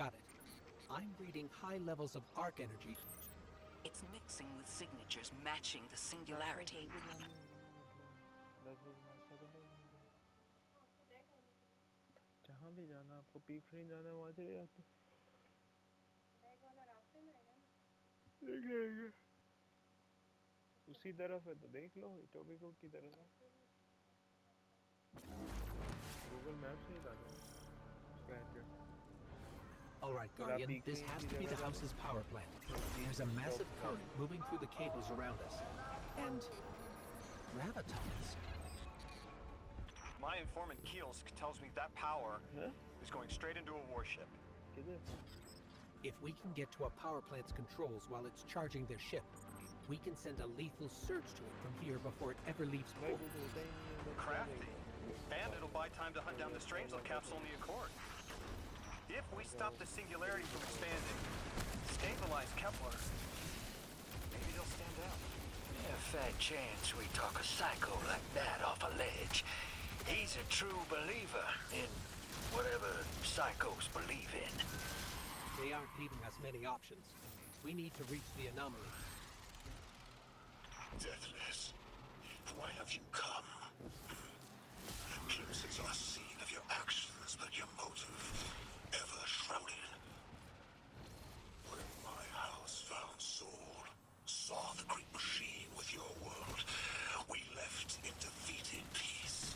Got it. I'm reading high levels of arc energy. It's mixing with signatures matching the singularity. जहाँ भी जाना आपको peak frame जाना है वहाँ चले जाते देखेंगे उसी तरफ है तो देख लो इटोबिको की तरफ है गूगल मैप से ही जाना All right, Guardian, this has to be the house's power plant. There's a massive current moving through the cables around us. And gravitons. My informant Kielsk tells me that power is going straight into a warship. If we can get to a power plant's controls while it's charging their ship, we can send a lethal surge to it from here before it ever leaves port. Crafty. And it'll buy time to hunt down the Strangelove capsule in the Accord. If we stop the singularity from expanding, stabilize Kepler, maybe they'll stand out. A fair chance we talk a psycho like that off a ledge. He's a true believer in whatever psychos believe in. They aren't leaving us many options. We need to reach the anomaly. Deathless, why have you come? Glimpses are seen of your actions, but your motive ever shrouded. When my house found Saul, saw the great machine with your world, we left in defeated peace.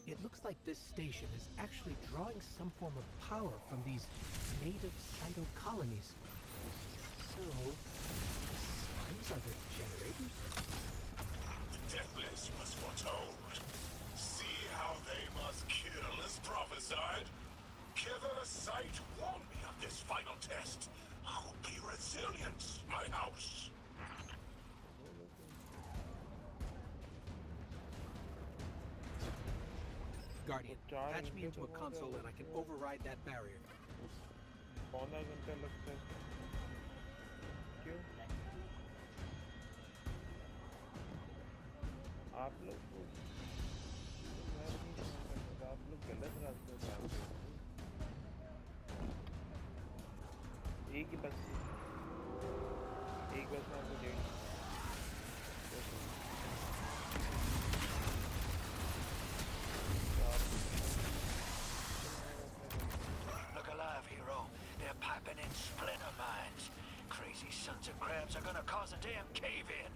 It looks like this station is actually drawing some form of power from these native cyto colonies. So, these are the generators? The Deathless was foretold. See how they must kill as prophesied. Killer Sight warned me of this final test. I'll be resilient, my house. Guardian, patch me into a console and I can override that barrier. पौना घंटा लगता है क्यों आप लोग को मैं नहीं समझ आप लोग गलत रास्ते पे आ रहे हो एक ही बस में आपको डेढ़ Look alive, hero. They're piping in splinter mines. Crazy sons of crabs are gonna cause a damn cave-in.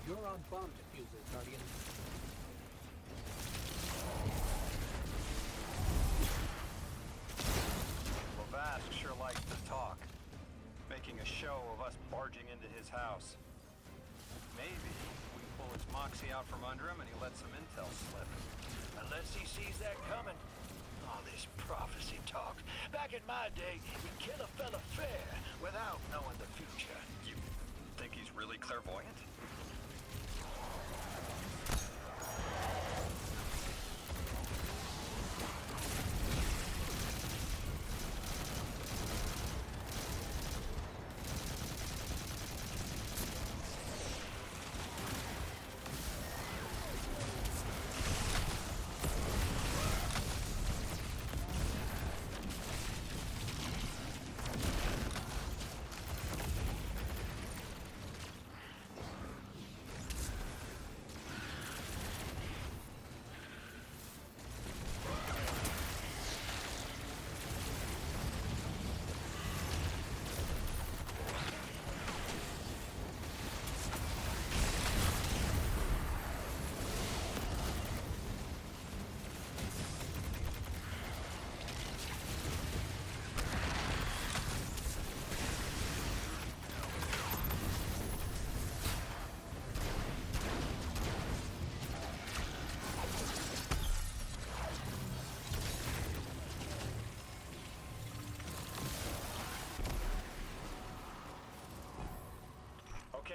You're on bomb diffuser, Guardian. Well, Vask sure likes to talk, making a show of us barging into his house. Maybe we pull his moxie out from under him and he lets some intel slip. Unless he sees that coming. All this prophecy talk. Back in my day, you'd kill a fella fair without knowing the future. You think he's really clairvoyant?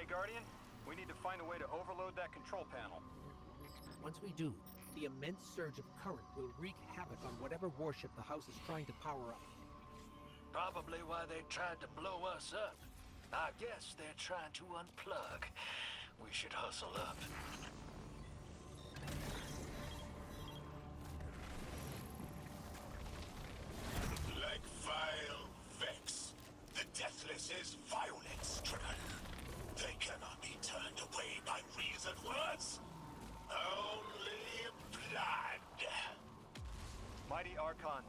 Guardian, we need to find a way to overload that control panel. Once we do, the immense surge of current will wreak havoc on whatever warship the house is trying to power up. Probably why they tried to blow us up. I guess they're trying to unplug. We should hustle up. Like vile Vex, the Deathless is violence-driven. They cannot be turned away by reasoned words. Only blood. Mighty Archon,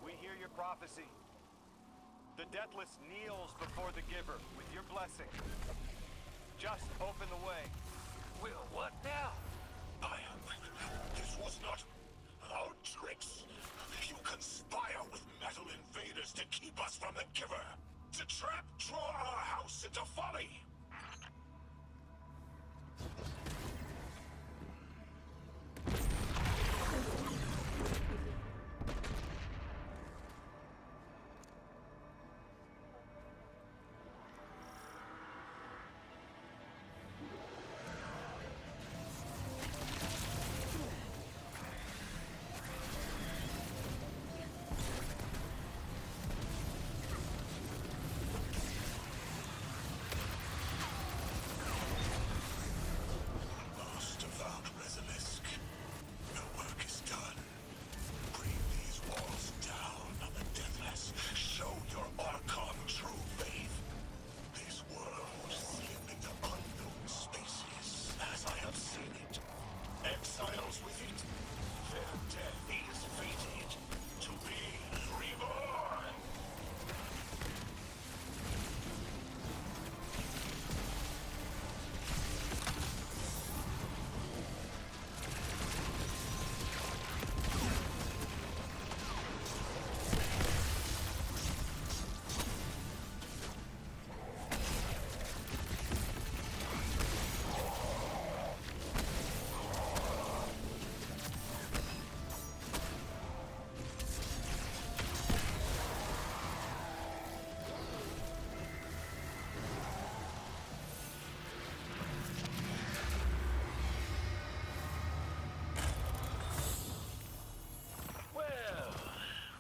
we hear your prophecy. The Deathless kneels before the Giver with your blessing. Just open the way. Will what now? This was not our tricks. You conspire with metal invaders to keep us from the Giver. To draw our house into folly.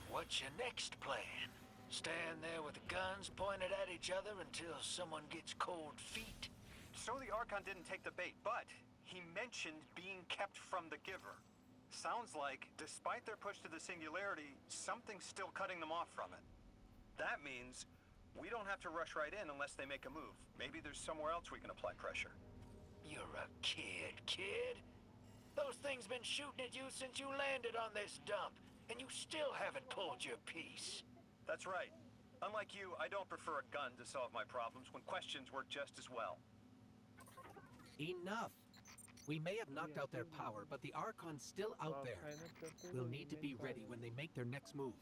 What's your next plan? Stand there with the guns pointed at each other until someone gets cold feet? So the Archon didn't take the bait, but he mentioned being kept from the Giver. Sounds like, despite their push to the Singularity, something's still cutting them off from it. That means we don't have to rush right in unless they make a move. Maybe there's somewhere else we can apply pressure. You're a kid. Those things been shooting at you since you landed on this dump, and you still haven't pulled your piece. That's right. Unlike you, I don't prefer a gun to solve my problems when questions work just as well. Enough! We may have knocked out their power, but the Archon's still out there. We'll need to be ready when they make their next move.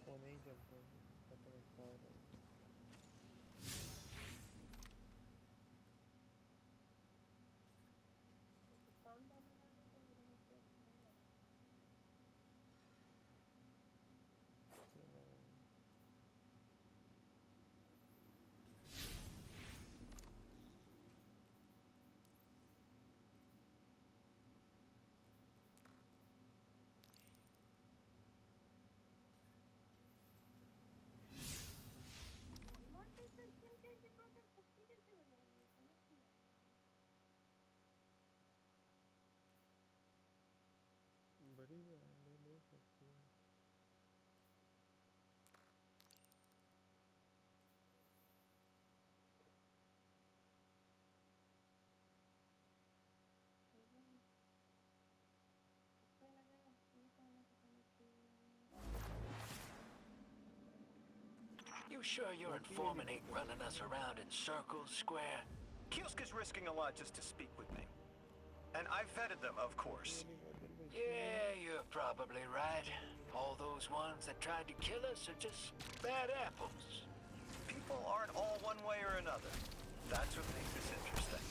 वो नहीं चलता, खत्म expire है। बड़ी ले सकती है। You sure your informant ain't running us around in circles, Square? Kiosk is risking a lot just to speak with me. And I've vetted them, of course. Yeah, you're probably right. All those ones that tried to kill us are just bad apples. People aren't all one way or another. That's what makes this interesting.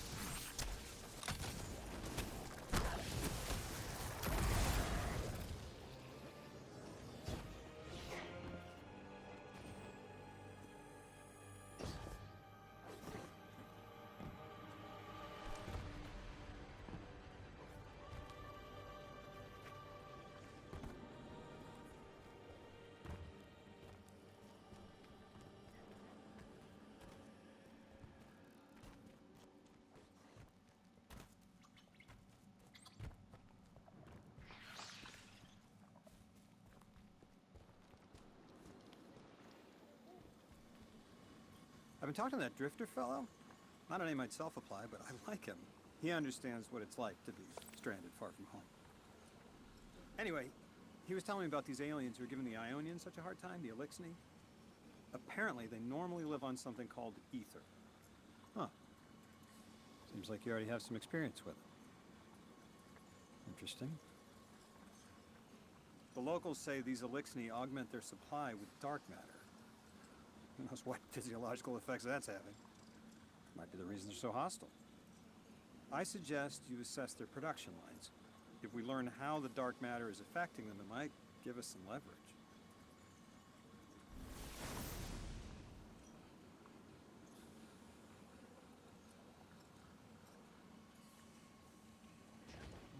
I've been talking to that drifter fellow. Not a name I'd self-apply, but I like him. He understands what it's like to be stranded far from home. Anyway, he was telling me about these aliens who are giving the Ionians such a hard time, the Elixni. Apparently, they normally live on something called ether. Huh. Seems like you already have some experience with it. Interesting. The locals say these Elixni augment their supply with dark matter. Who knows what physiological effects that's having. Might be the reason they're so hostile. I suggest you assess their production lines. If we learn how the dark matter is affecting them, it might give us some leverage.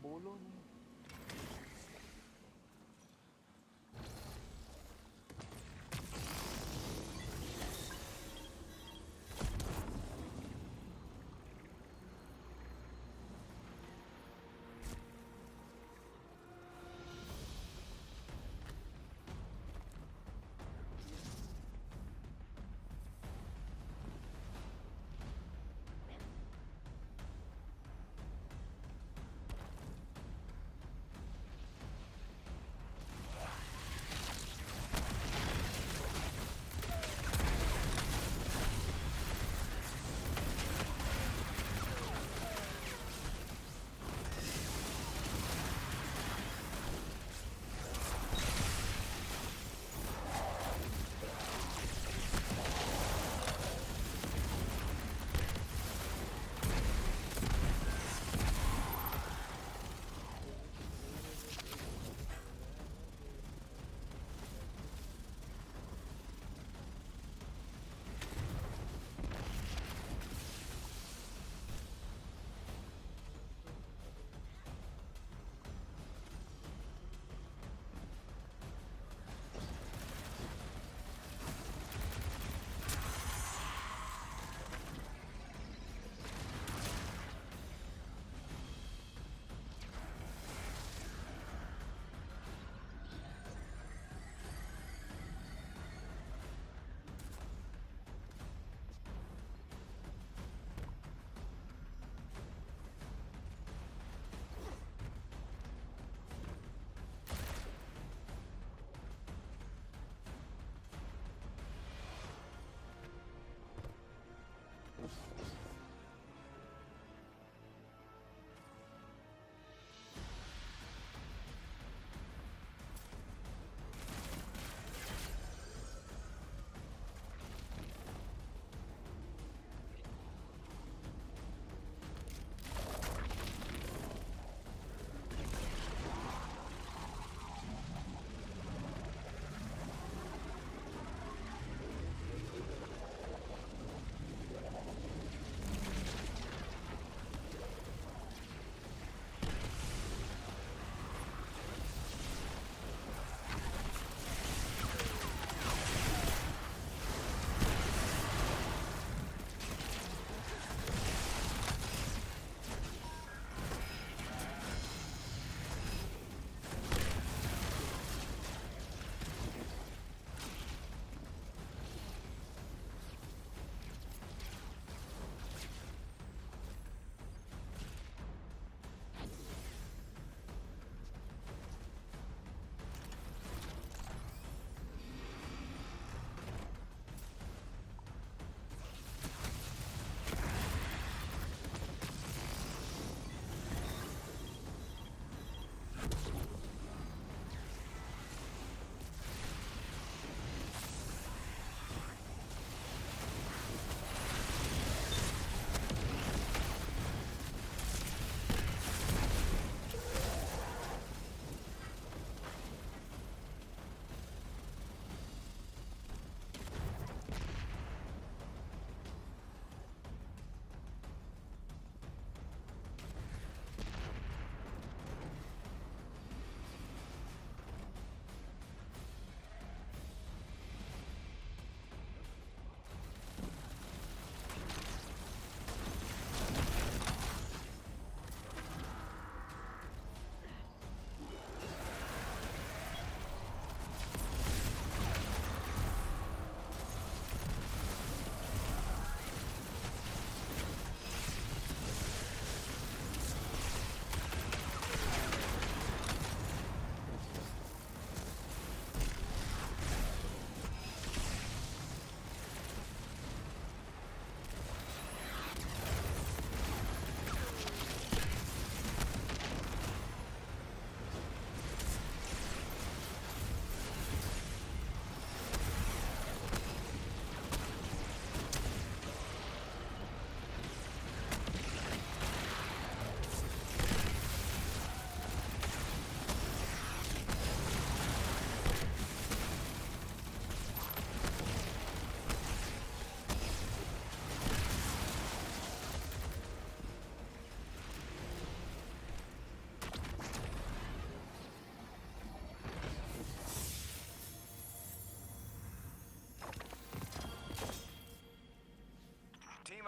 बोलो नहीं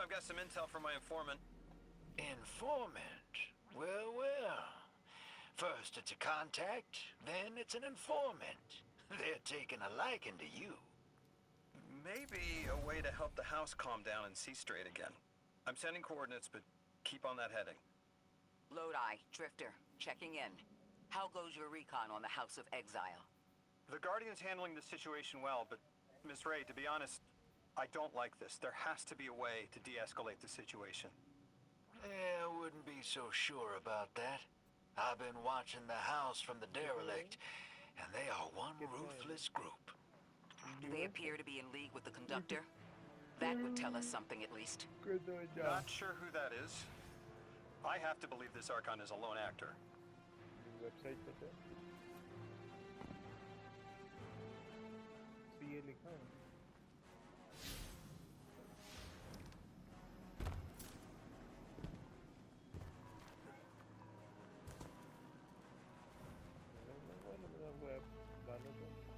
I've got some intel from my informant. Informant? Well, well. First it's a contact, then it's an informant. They're taking a liking to you. Maybe a way to help the house calm down and see straight again. I'm sending coordinates, but keep on that heading. Lodi, Drifter, checking in. How goes your recon on the House of Exile? The Guardian's handling the situation well, but Miss Ray, to be honest, I don't like this. There has to be a way to de-escalate the situation. I wouldn't be so sure about that. I've been watching the house from the derelict, and they are one ruthless group. Do they appear to be in league with the Conductor? That would tell us something at least. Not sure who that is. I have to believe this Archon is a lone actor. Website पे तो ये लिखा है web डालो तो